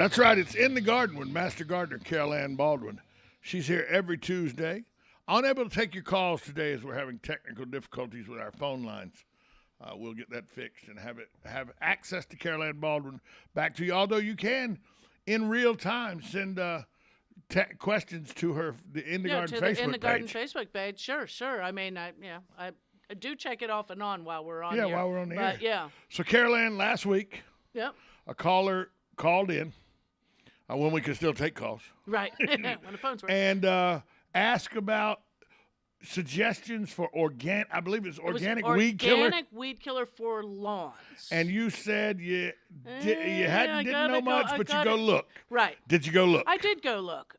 That's right. It's In the Garden with Master Gardener Carol Ann Baldwin. She's here every Tuesday. Unable to take your calls today as we're having technical difficulties with our phone lines. We'll get that fixed and have access to Carol Ann Baldwin back to you. Although you can, in real time, send questions to her the In the Garden Facebook page. In the Garden Facebook page. Sure. I mean, I do check it off and on while we're on. Yeah, while we're on the air. Yeah. So Carol Ann, last week, a caller called in when we could still take calls. Right. When the phones work. And ask about suggestions for organic weed killer. Organic weed killer for lawns. And you said you didn't know much, but you go look. Right. Did you go look? I did go look.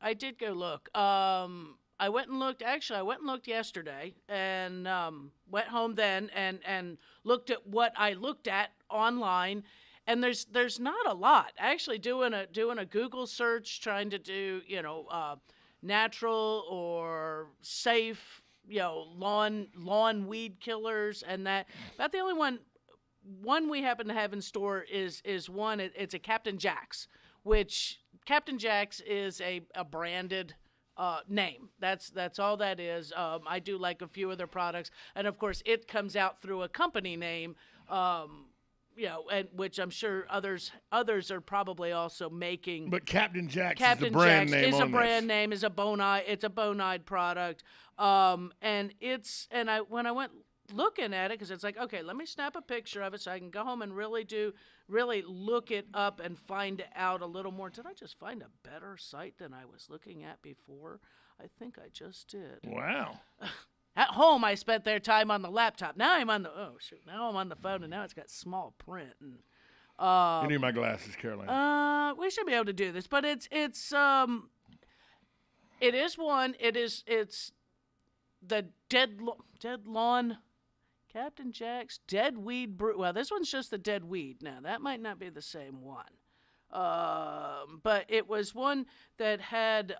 I went and looked. Actually, I went and looked yesterday, and went home then and looked at what I looked at online. And there's not a lot. Actually, doing a Google search, trying to do natural or safe lawn weed killers, and that about the only one we happen to have in store is one. It's a Captain Jack's, which Captain Jack's is a branded name. That's all that is. I do like a few of their products, and of course it comes out through a company name. And which I'm sure others are probably also making. But Captain Jack's is a brand name. It's a brand name. It's a bonide product. And when I went looking at it, because it's like, okay, let me snap a picture of it so I can go home and really look it up and find out a little more. Did I just find a better site than I was looking at before? I think I just did. Wow. At home, I spent their time on the laptop. Now I'm on the phone, and now it's got small print. And you need my glasses, Caroline. We should be able to do this, but it's the dead lawn, Captain Jack's dead weed brew. Well, this one's just the dead weed. Now that might not be the same one, but it was one that had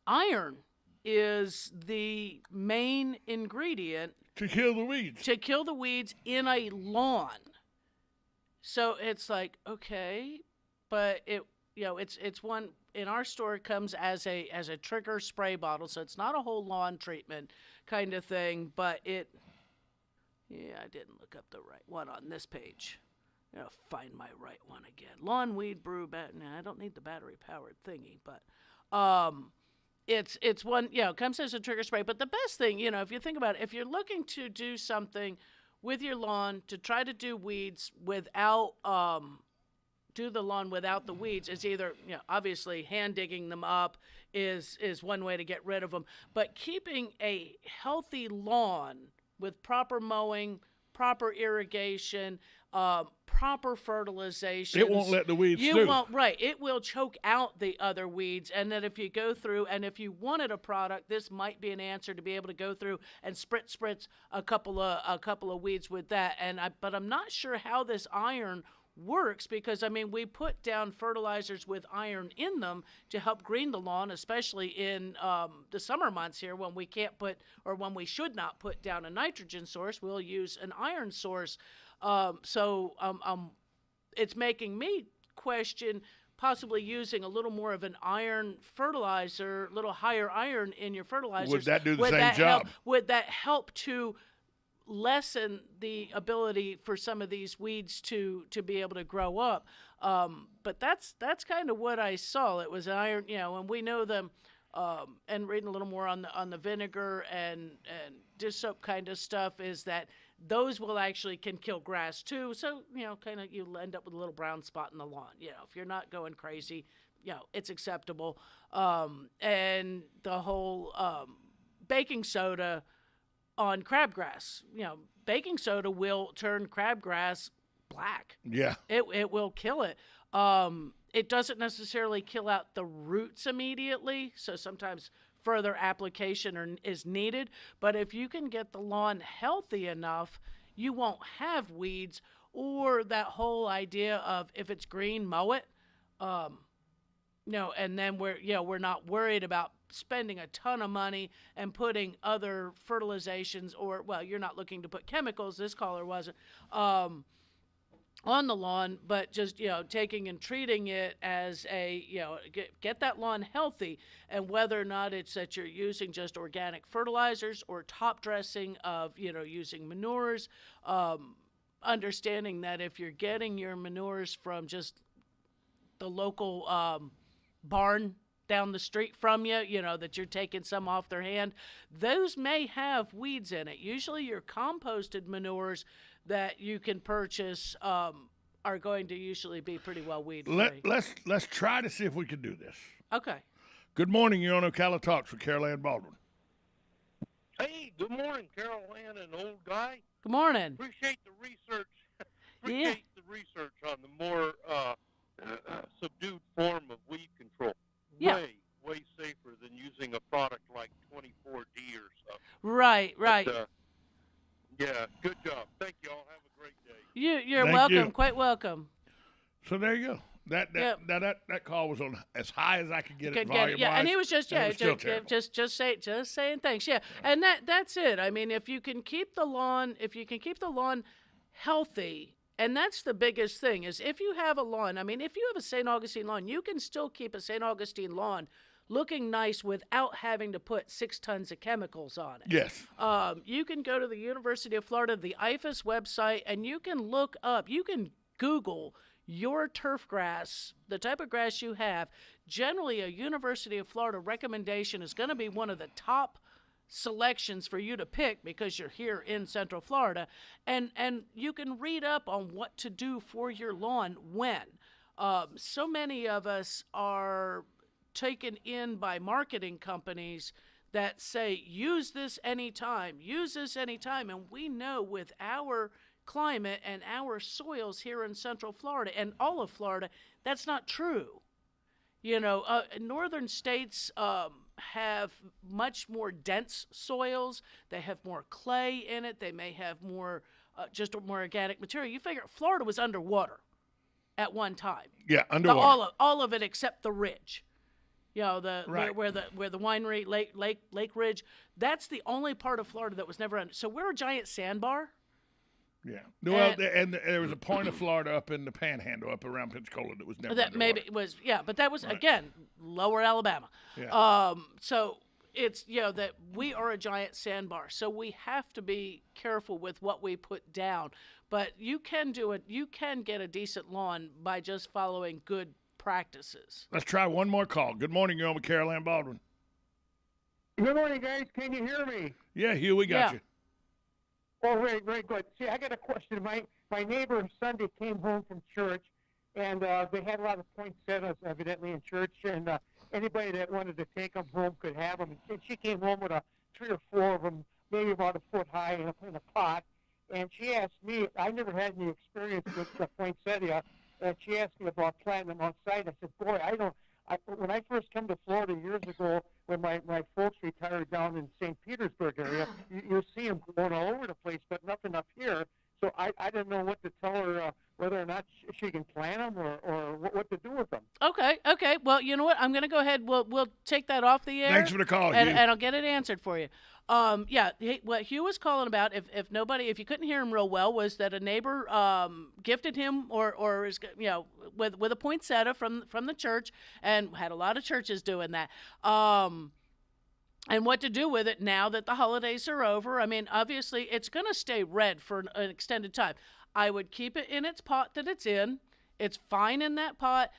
iron is the main ingredient to kill the weeds. To kill the weeds in a lawn. So it's like, okay, but it's one in our store. It comes as a trigger spray bottle, so it's not a whole lawn treatment kind of thing. But I didn't look up the right one on this page. I'll find my right one again. Lawn weed brew. I don't need the battery powered thingy, but It's one, comes as a trigger spray. But the best thing, if you think about it, if you're looking to do something with your lawn to try to do weeds without, do the lawn without the weeds, is either, obviously hand digging them up is one way to get rid of them. But keeping a healthy lawn with proper mowing, proper irrigation, proper fertilization. It won't let the weeds through. You won't, right. It will choke out the other weeds. And then if you go through, and if you wanted a product, this might be an answer to be able to go through and spritz a couple of weeds with that. But I'm not sure how this iron works, because we put down fertilizers with iron in them to help green the lawn, especially in the summer months here when we can't put, or when we should not put down a nitrogen source. We'll use an iron source. It's making me question possibly using a little more of an iron fertilizer, a little higher iron in your fertilizers. Would that do the same job? Would that help to lessen the ability for some of these weeds to be able to grow up? But that's kind of what I saw. It was iron, and we know them. And reading a little more on the vinegar and dish soap kind of stuff, is that those will actually can kill grass too. So, kind of you'll end up with a little brown spot in the lawn. If you're not going crazy, it's acceptable. And the whole baking soda on crabgrass, baking soda will turn crabgrass black. Yeah. It will kill it. It doesn't necessarily kill out the roots immediately, so sometimes further application is needed. But if you can get the lawn healthy enough, you won't have weeds, or that whole idea of if it's green, mow it. And then we're not worried about spending a ton of money and putting other fertilizations, or, well, you're not looking to put chemicals. This caller wasn't. on the lawn, but just, taking and treating it as a, get that lawn healthy, and whether or not it's that you're using just organic fertilizers or top dressing of, using manures, understanding that if you're getting your manures from just the local barn down the street from you, that you're taking some off their hand, those may have weeds in it. Usually your composted manures that you can purchase are going to usually be pretty well weed free. Let's try to see if we can do this. Okay. Good morning. You're on Ocala Talks with Carol Ann Baldwin. Hey, good morning, Carol Ann and old guy. Good morning. Appreciate the research. Appreciate the research on the more subdued form of weed control. Yeah. Way safer than using a product like 24D or something. Right. But, yeah, good job. Thank you all. Have a great day. You're Thank welcome. you. Quite welcome. So there you go. That call was on as high as I could get it volume-wise. Yeah, and he was just That was still terrible. just saying thanks. Yeah, and that's it. I mean, if you can keep the lawn healthy, and that's the biggest thing, is if you have a lawn. I mean, if you have a St. Augustine lawn, you can still keep a St. Augustine lawn looking nice without having to put 6 tons of chemicals on it. Yes. You can go to the University of Florida, the IFAS website, and you can Google your turf grass, the type of grass you have. Generally, a University of Florida recommendation is going to be one of the top selections for you to pick because you're here in Central Florida, and you can read up on what to do for your lawn when. So many of us are taken in by marketing companies that say, use this anytime, and we know with our climate and our soils here in Central Florida and all of Florida, that's not true. Northern states have much more dense soils. They have more clay in it. They may have more organic material. You figure Florida was underwater at one time. Yeah, underwater. All of it except the ridge. Right. where the winery Lake Ridge. That's the only part of Florida that was never under. So we're a giant sandbar. Yeah. Well, and there was a point of Florida up in the Panhandle, up around Pensacola, that was never That underwater. maybe it was, but that was, Right. again, lower Alabama. Yeah. So it's, that we are a giant sandbar. So we have to be careful with what we put down. But you can get a decent lawn by just following good practices. Let's try one more call. Good morning. You're on with Carol Ann Baldwin. Good morning, guys. Can you hear me? Yeah, Hugh, we got Yeah. you. Oh, very, very good. See, I got a question. My neighbor Sunday came home from church, and they had a lot of poinsettias evidently in church, and anybody that wanted to take them home could have them. And she came home with 3 or 4 of them, maybe about a foot high in a pot. And she asked me, I never had any experience with the poinsettia, and she asked me about planting them outside. I said, boy, when I first came to Florida years ago, when my folks retired down in St. Petersburg area, you see them going all over the place, but nothing up here. So I didn't know what to tell her, whether or not she can plant them or what to do with them. Okay. Well, you know what? I'm going to go ahead. We'll take that off the air. Thanks for the call, Hugh. and I'll get it answered for you. What Hugh was calling about, if you couldn't hear him real well, was that a neighbor gifted him or is with a poinsettia from the church, and had a lot of churches doing that. And what to do with it now that the holidays are over. I mean, obviously, it's going to stay red for an extended time. I would keep it in its pot that it's in. It's fine in that pot.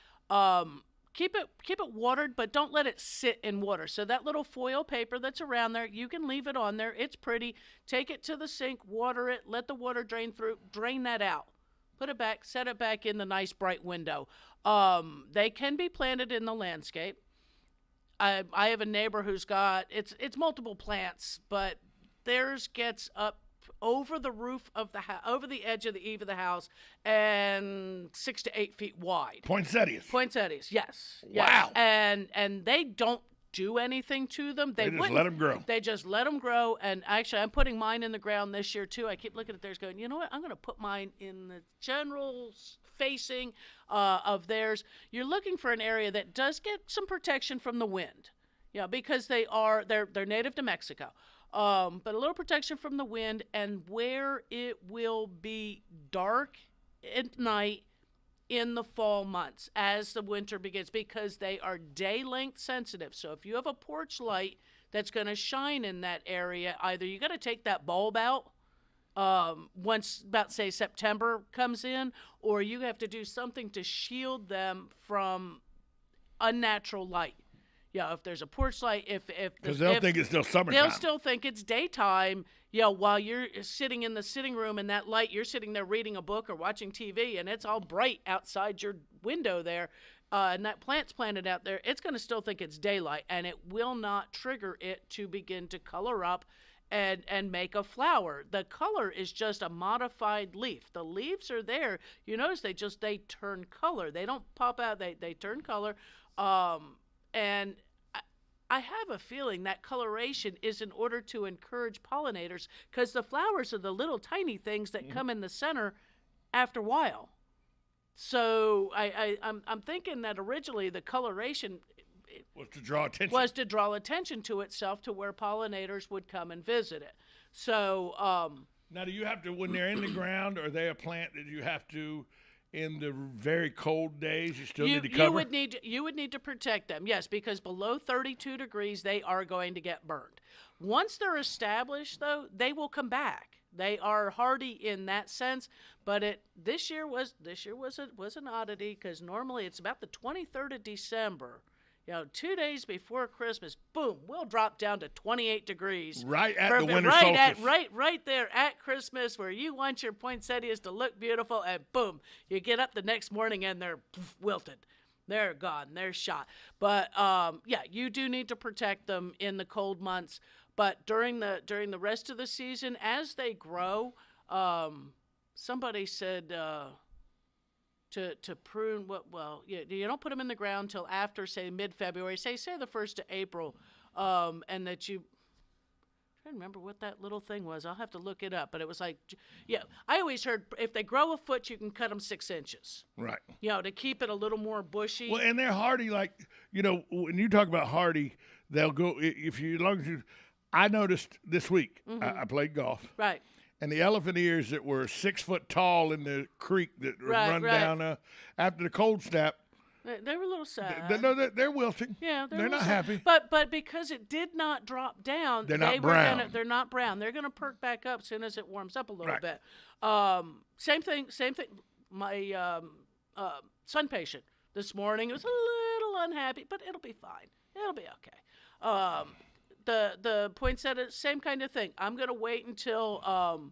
Keep it watered, but don't let it sit in water. So that little foil paper that's around there, you can leave it on there. It's pretty. Take it to the sink, water it, let the water drain through, drain that out. Put it back, set it back in the nice bright window. They can be planted in the landscape. I have a neighbor who's got, it's multiple plants, but theirs gets up over the roof of the house, over the edge of the eave of the house, and 6 to 8 feet wide. Poinsettias, yes. Wow. And they don't do anything to them. They just let them grow. They just let them grow. And actually, I'm putting mine in the ground this year too. I keep looking at theirs, going, you know what? I'm going to put mine in the general facing of theirs. You're looking for an area that does get some protection from the wind, because they're native to Mexico. But a little protection from the wind, and where it will be dark at night in the fall months as the winter begins, because they are day length sensitive. So if you have a porch light that's going to shine in that area, either you got to take that bulb out once about, say, September comes in, or you have to do something to shield them from unnatural light. If there's a porch light, because they'll think it's still summertime. They'll still think it's daytime. While you're sitting in the sitting room and that light, you're sitting there reading a book or watching TV, and it's all bright outside your window there, and that plant's planted out there. It's going to still think it's daylight, and it will not trigger it to begin to color up and make a flower. The color is just a modified leaf. The leaves are there. You notice they turn color. They don't pop out. They turn color. And I have a feeling that coloration is in order to encourage pollinators, because the flowers are the little tiny things that come in the center after a while. So I'm thinking that originally the coloration was to draw attention. Was to draw attention to itself, to where pollinators would come and visit it. So now, do you have to, when they're in the ground, are they a plant that you have to, in the very cold days, you still need to cover? You would need to protect them, yes, because below 32 degrees they are going to get burned. Once they're established, though, they will come back. They are hardy in that sense, but this year was an oddity, because normally it's about the 23rd of December. 2 days before Christmas, boom, we'll drop down to 28 degrees. Right at the winter solstice. Right there at Christmas, where you want your poinsettias to look beautiful, and boom, you get up the next morning and they're wilted. They're gone. They're shot. But you do need to protect them in the cold months. But during the rest of the season, as they grow, somebody said to prune you don't put them in the ground till after, say, mid-February, say the 1st of April, and that you. I don't remember what that little thing was. I'll have to look it up. But it was like, I always heard if they grow a foot, you can cut them 6 inches. Right. To keep it a little more bushy. Well, and they're hardy. Like, when you talk about hardy, they'll go, as long as you, I noticed this week, I played golf. Right. And the elephant ears that were 6 foot tall in the creek that run down after the cold snap. They were a little sad. They're wilting. Yeah, they're not happy. But because it did not drop down, they're not brown. They're not brown. They're going to perk back up as soon as it warms up a little bit. Same thing. My son patient this morning was a little unhappy, but it'll be fine. It'll be okay. The poinsettia, same kind of thing. I'm going to wait until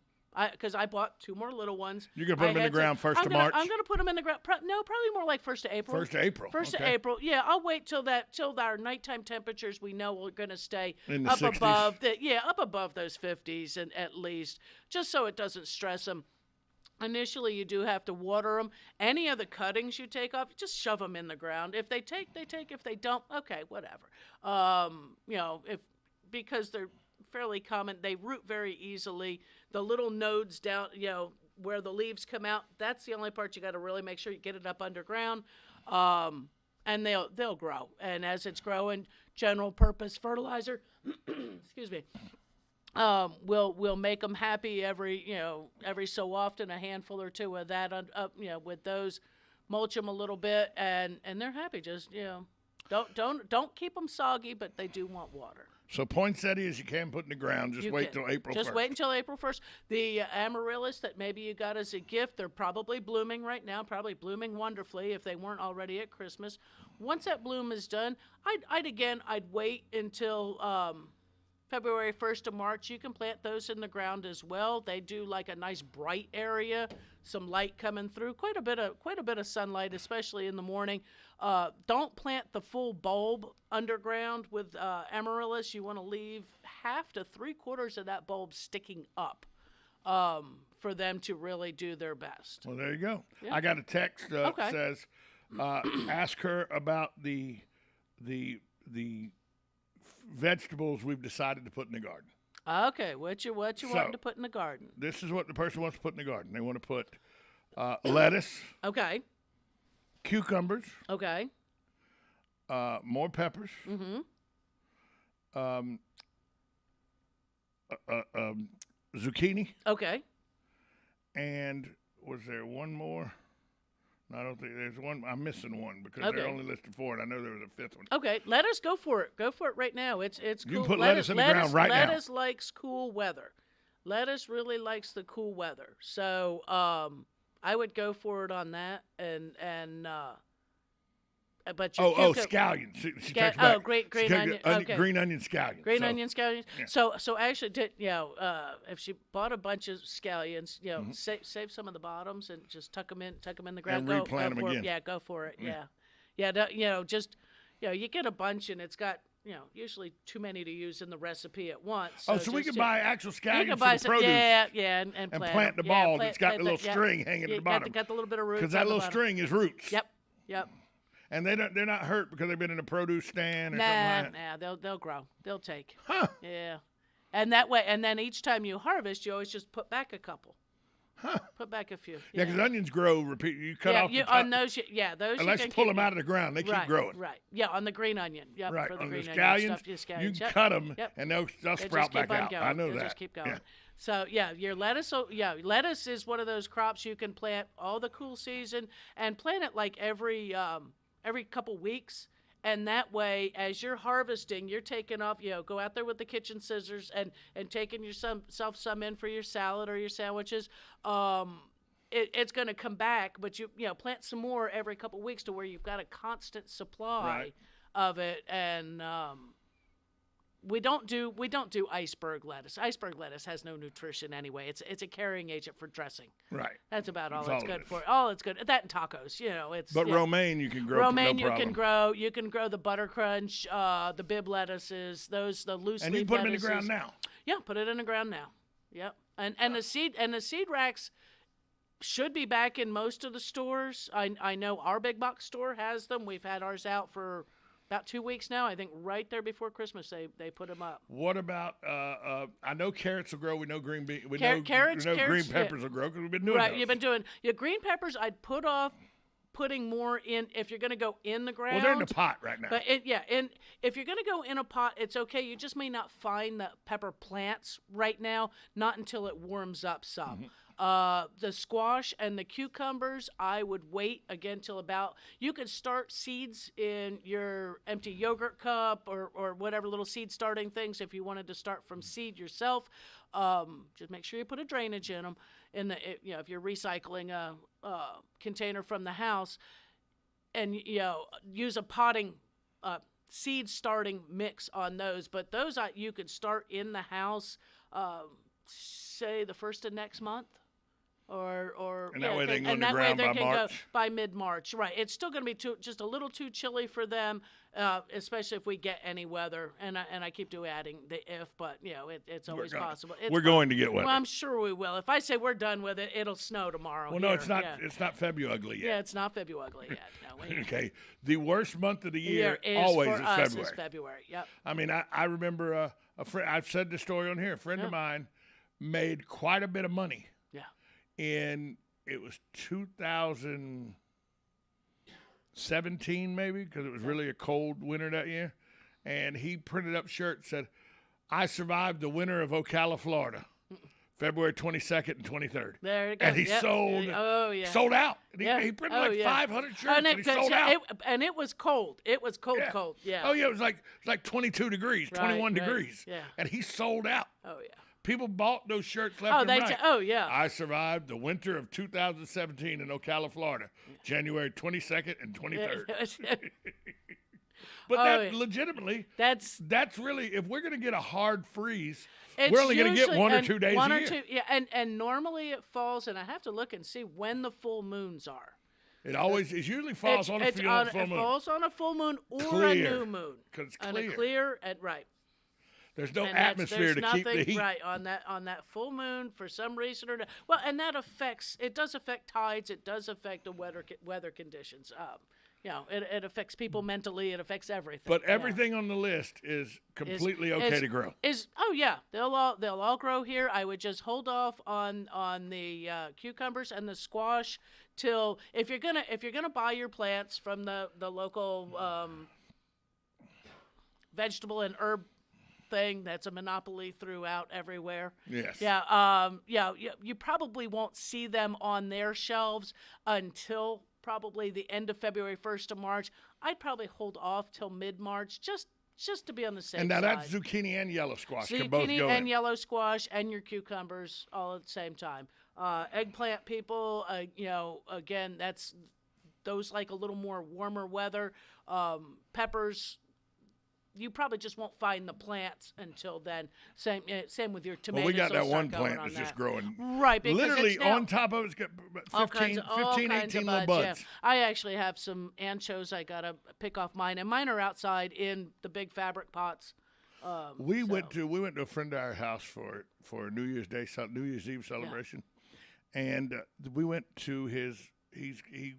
because I bought 2 more little ones. You're going to put them in the ground first of March? I'm going to put them in the ground. No, probably more like 1st of April. 1st of April. 1st of April. Yeah, I'll wait till our nighttime temperatures we know we're going to stay in the up 60s. up above those 50s, and at least, just so it doesn't stress them. Initially, you do have to water them. Any of the cuttings you take off, just shove them in the ground. If they take, they take. If they don't, okay, whatever. Because they're fairly common, they root very easily. The little nodes down, where the leaves come out, that's the only part you got to really make sure you get it up underground, and they'll grow. And as it's growing, general purpose fertilizer, excuse me, we'll make them happy every so often, a handful or 2 of that with those, mulch them a little bit, and they're happy. Just don't keep them soggy, but they do want water. So poinsettias you can put in the ground. Just wait till April 1st. Just wait until April 1st. The amaryllis that maybe you got as a gift, they're probably blooming right now, probably blooming wonderfully if they weren't already at Christmas. Once that bloom is done, I'd wait until February 1st to March. You can plant those in the ground as well. They do like a nice bright area, some light coming through, quite a bit of sunlight, especially in the morning. Don't plant the full bulb underground with amaryllis. You want to leave half to 3/4 of that bulb sticking up for them to really do their best. Well, there you go. Yeah. I got a text that says, ask her about the vegetables we've decided to put in the garden. Okay, what you wanting to put in the garden? This is what the person wants to put in the garden. They want to put lettuce. Okay. Cucumbers. Okay. More peppers. Zucchini. Okay. And was there one more? No, I don't think there's one. I'm missing one because Okay. they're only listed 4, and I know there was a 5th one. Okay, lettuce, go for it. Go for it right now. It's cool. You can put lettuce in the ground right now. Lettuce likes cool weather. Lettuce really likes the cool weather. So I would go for it on that. But your scallions. She takes back. green She onion. takes Okay. green onion scallions. Green So, onion scallions. yeah. So actually, if she bought a bunch of scallions, Mm-hmm. save some of the bottoms and just tuck them in the ground. And Go replant 'em for it. again. Yeah, go for it. Yeah. You get a bunch and it's got usually too many to use in the recipe at once. so we can buy actual you scallions can buy for the some, produce. and plant the ball that's got the little string hanging at the bottom. Got the little bit of roots. Because that on the little bottom. string is roots. Yep. And they're not hurt because they've been in a produce stand or something like that. They'll grow. They'll take. Huh. Yeah. And that way, and then each time you harvest, you always just put back a couple. Huh. Put back a few. Yeah, because onions grow. You cut off the top. on those. Those. Unless you you can pull keep- them out of the ground, they keep right, growing. Right. Yeah, on the green onion. Yep. Right. For the On green the onion scallions, stuff, you scallions. can cut them, Yep. and they'll They sprout just keep back on out. going. I know They'll that. Just keep going. Yeah. So your lettuce. Lettuce is one of those crops you can plant all the cool season and plant it like every couple weeks. And that way, as you're harvesting, you're taking off, go out there with the kitchen scissors and taking yourself some in for your salad or your sandwiches. It's going to come back, but you plant some more every couple weeks to where you've got a constant supply Right. of it. And we don't do iceberg lettuce. Iceberg lettuce has no nutrition anyway. It's a carrying agent for dressing. Right. That's about all That's it's all it good is. for. All it's good. That and tacos, it's. But yeah. romaine you can grow. Romaine no you problem. can grow. You can grow the butter crunch, the bib lettuces, the loose And you leaf can put them in the lettuces. ground now. Yeah, put it in the ground now. Yep. And the seed racks should be back in most of the stores. I know our big box store has them. We've had ours out for about 2 weeks now. I think right there before Christmas they put them up. What about? I know carrots will grow. We know green beans. We Carrots, know green carrots, peppers will grow because we've been doing Right, those. you've been doing your green peppers. I'd put off putting more in if you're going to go in the ground. Well, they're in the pot right now. But and if you're going to go in a pot, it's okay. You just may not find the pepper plants right now, not until it warms up some. The squash and the cucumbers, I would wait again till about. You could start seeds in your empty yogurt cup or whatever little seed starting things if you wanted to start from seed yourself. Just make sure you put a drainage in them. If you're recycling a container from the house, and use a potting seed starting mix on those. But those you could start in the house, say the first of next month. And that way they can go in the ground by go March. by mid-March. Right. It's still going to be just a little too chilly for them, especially if we get any weather. And I keep adding the if, but it's always possible. We're going to get weather. Well, I'm sure we will. If I say we're done with it, it'll snow tomorrow. Well, no, here. it's not. Yeah. It's not February ugly yet. Yeah, it's not February ugly yet. No, Okay. The worst month of the year is always for is us February. is February. Yep. I mean, I remember a friend. I've said this story on here. A friend of mine made quite a bit of money. Yeah. It was 2017 maybe, because it was really a cold winter that year. And he printed up shirts that said, "I survived the winter of Ocala, Florida, February 22nd and 23rd." There you go. And he Yep. sold out. And Yeah. he printed Oh, like yeah. 500 shirts and he sold yeah, out. and it was cold. It was cold. Yeah. Oh, yeah, it was like 22 degrees, 21 right. degrees. Yeah. And he sold out. Oh yeah. People bought those shirts left and right. Yeah. I survived the winter of 2017 in Ocala, Florida, January 22nd and 23rd. But that legitimately, that's really, if we're going to get a hard freeze, we're only going to get 1 or 2 days a year. Yeah, and normally it falls, and I have to look and see when the full moons are. It usually falls on a full moon. It falls on a full moon or Clear, a new moon. 'cause it's On clear. a clear, right. There's no And atmosphere there's to keep the nothing, heat. right on that full moon for some reason or well, and that does affect tides. It does affect the weather conditions. It affects people mentally. It affects everything. But everything on the list is completely okay to grow. They'll all grow here. I would just hold off on the cucumbers and the squash till if you're gonna buy your plants from the local vegetable and herb thing that's a monopoly throughout everywhere. Yes. Yeah. You probably won't see them on their shelves until probably the end of February, 1st of March. I'd probably hold off till mid-March, just to be on the safe And now side. that's zucchini and yellow squash can both Zucchini go and in. yellow squash and your cucumbers all at the same time. Eggplant people, again, that's those like a little more warmer weather. Peppers, you probably just won't find the plants until then. Same with your tomatoes. Well, we got they'll that one start going plant on that's just that. growing. Right, because Literally it's now on top of it's got all 15, kinds 18 of little buds. buds. Yeah. I actually have some anchos I got to pick off mine, and mine are outside in the big fabric pots. We went to a friend of our house for New Year's Eve celebration, and we went to he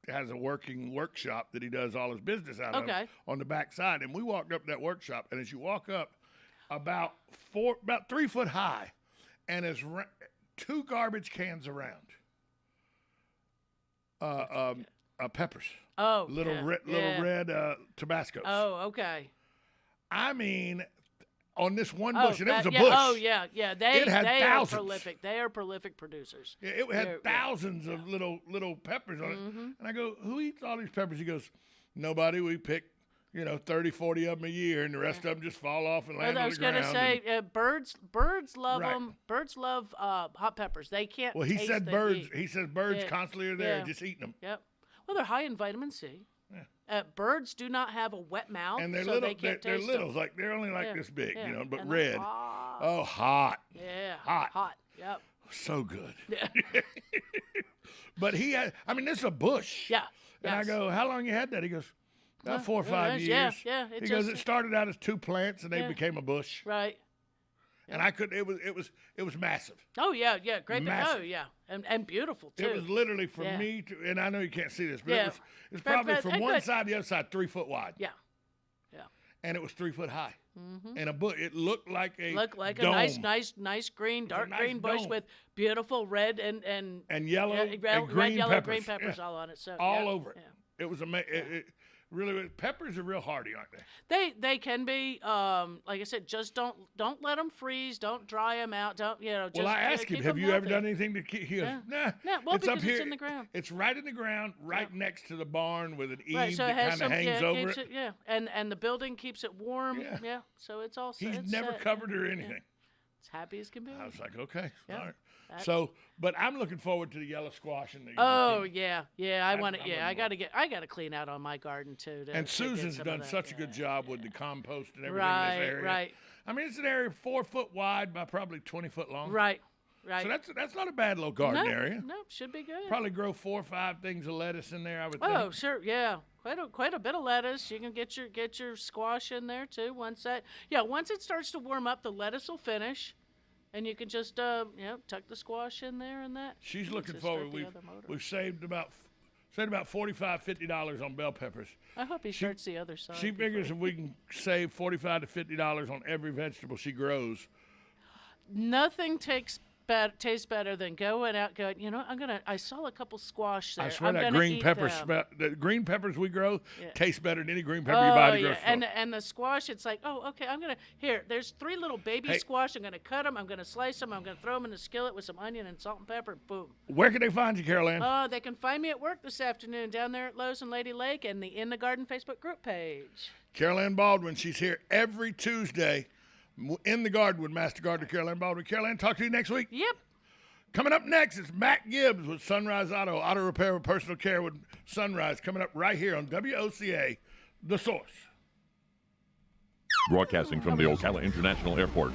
has a working workshop that he does all his business out of on the back side, and we walked up that workshop, and as you walk up, about 3 foot high, and there's 2 garbage cans around, peppers. Oh, little yeah. red Tabascos. Oh, okay. I mean, on this one bush, and it was a yeah, bush. Oh, yeah. They had are thousands. prolific. They are prolific producers. Yeah, it had thousands of little peppers on it. And I go, who eats all these peppers? He goes, nobody. We pick, 30, 40 of them a year, and the rest of them just fall off and land I on was the ground. going to say, birds love Right. them. Birds love hot peppers. They can't. Well, he taste said the birds. heat. He says birds Yeah. constantly are there, Yeah. just eating them. Yep. Well, they're high in vitamin C. Yeah. Birds do not have a wet mouth, And they're so little. they can't They're taste little. them. Like they're only like Yeah, this big, yeah. but And they're red. hot. Oh, hot. Yeah. Hot. Hot. Yep. So good. Yeah. But he had. I mean, this is a bush. Yeah. And I Yes. go, how long you had that? He goes, about 4 or 5 years. Yeah. He goes, it started out as 2 plants and they Yeah. became a bush. Right. And I could. It was massive. Oh yeah. Great. Massive. Oh yeah. And beautiful too. It was literally from Yeah. me to, and I know you can't see this, but Yeah. it was But- probably but- from and one good. side to the other side, 3 foot wide. Yeah. And it was 3 foot high. And a bush. It looked like a Look like dome. a nice green, dark nice green bush dome. with beautiful red and yellow yeah, and red, green yellow, peppers. green peppers Yeah. all on it. So all yeah, over it. yeah. It was amazing. Really, peppers are real hardy, aren't they? They can be like I said, just don't let them freeze. Don't dry them out. Don't just. Well, I asked him, keep have 'em you ever healthy. done anything to keep? He goes, Yeah. nah. Well, it's up because here. it's in the ground. It's right in the ground, right next to the barn with an eave Right, so it that has kind of some. hangs Yeah, over keeps it. Yeah, and the building keeps it warm. Yeah. Yeah. So it's all. He's it's never set. covered or anything. It's happy as can be. I was like, okay, Yeah. all right. That- So, but I'm looking forward to the yellow squash and the. Oh zucchini. yeah. I want to. I'm Yeah, looking I gotta clean out on my garden too. And to get Susan's some of done that. such a good job with the compost and everything Right, in this area. right. I mean, it's an area 4 foot wide by probably 20 foot long. Right. So that's not a bad little garden area. No, should be good. Probably grow 4 or 5 things of lettuce in there, I would Oh, think. sure, yeah. Quite a bit of lettuce. You can get your squash in there too. Once it starts to warm up, the lettuce will finish, and you can just tuck the squash in there and that. She's and looking just start forward. the other motor. We've saved about $45, $50 on bell peppers. I hope he starts the other side. She figures if we can save $45 to $50 on every vegetable she grows. Nothing tastes better than going out. I saw a couple squash there. I swear I'm that gonna green eat pepper them. smell. The green peppers we grow Yeah. taste better than any green pepper you buy at the grocery store. and the squash, it's like, okay, there's 3 little baby Hey. squash. I'm gonna cut them. I'm gonna slice them. I'm gonna throw them in the skillet with some onion and salt and pepper. Boom. Where can they find you, Carol Ann? Oh, they can find me at work this afternoon down there at Lowe's and Lady Lake and the In the Garden Facebook group page. Carol Ann Baldwin. She's here every Tuesday in the garden with Master Gardener Carol Ann Baldwin. Carol Ann, talk to you next week. Yep. Coming up next is Matt Gibbs with Sunrise Auto Repair and Personal Care with Sunrise, coming up right here on WOCA, The Source. Broadcasting from the Ocala International Airport,